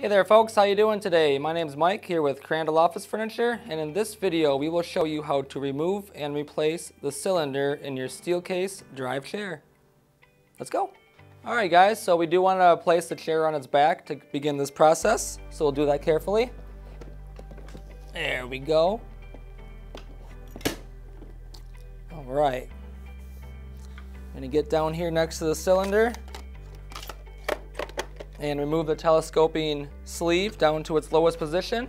Hey there folks, how you doing today? My name's Mike here with Crandall Office Furniture, and in this video we will show you how to remove and replace the cylinder in your Steelcase drive chair. Let's go. Alright guys, so we do want to place the chair on its back to begin this process, so we'll do that carefully. There we go. Alright. I'm going to get down here next to the cylinder and remove the telescoping sleeve down to its lowest position.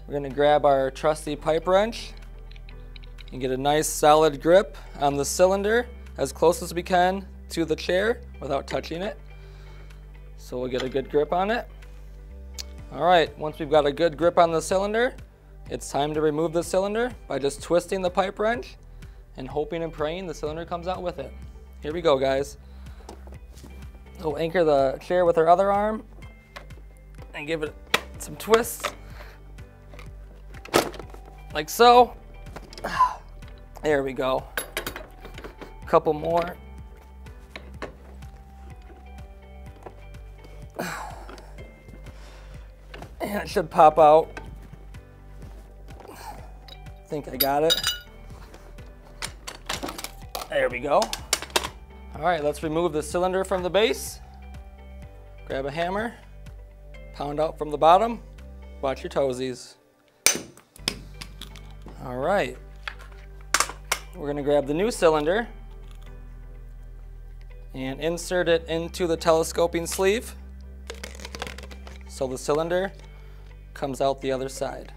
We're going to grab our trusty pipe wrench and get a nice solid grip on the cylinder as close as we can to the chair without touching it. So we'll get a good grip on it. Alright, once we've got a good grip on the cylinder, it's time to remove the cylinder by just twisting the pipe wrench and hoping and praying the cylinder comes out with it. Here we go, guys. We'll anchor the chair with our other arm and give it some twists, like so. There we go. A couple more. And it should pop out. I think I got it. There we go. All right, let's remove the cylinder from the base. Grab a hammer, pound out from the bottom. Watch your toesies. All right. We're gonna grab the new cylinder and insert it into the telescoping sleeve so the cylinder comes out the other side.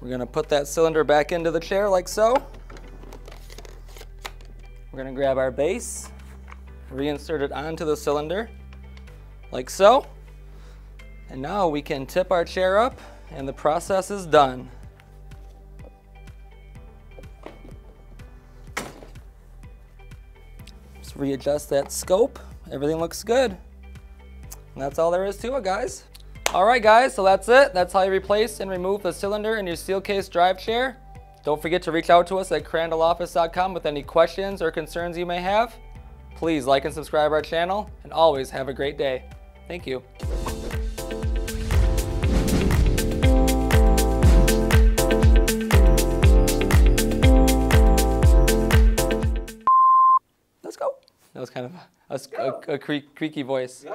We're gonna put that cylinder back into the chair like so. We're gonna grab our base, reinsert it onto the cylinder like so. And now we can tip our chair up and the process is done. Just readjust that scope. Everything looks good. And that's all there is to it, guys. Alright guys, so that's it. That's how you replace and remove the cylinder in your Steelcase drive chair. Don't forget to reach out to us at crandalloffice.com with any questions or concerns you may have. Please like and subscribe our channel, and always have a great day. Thank you. Let's go. That was kind of a creaky voice.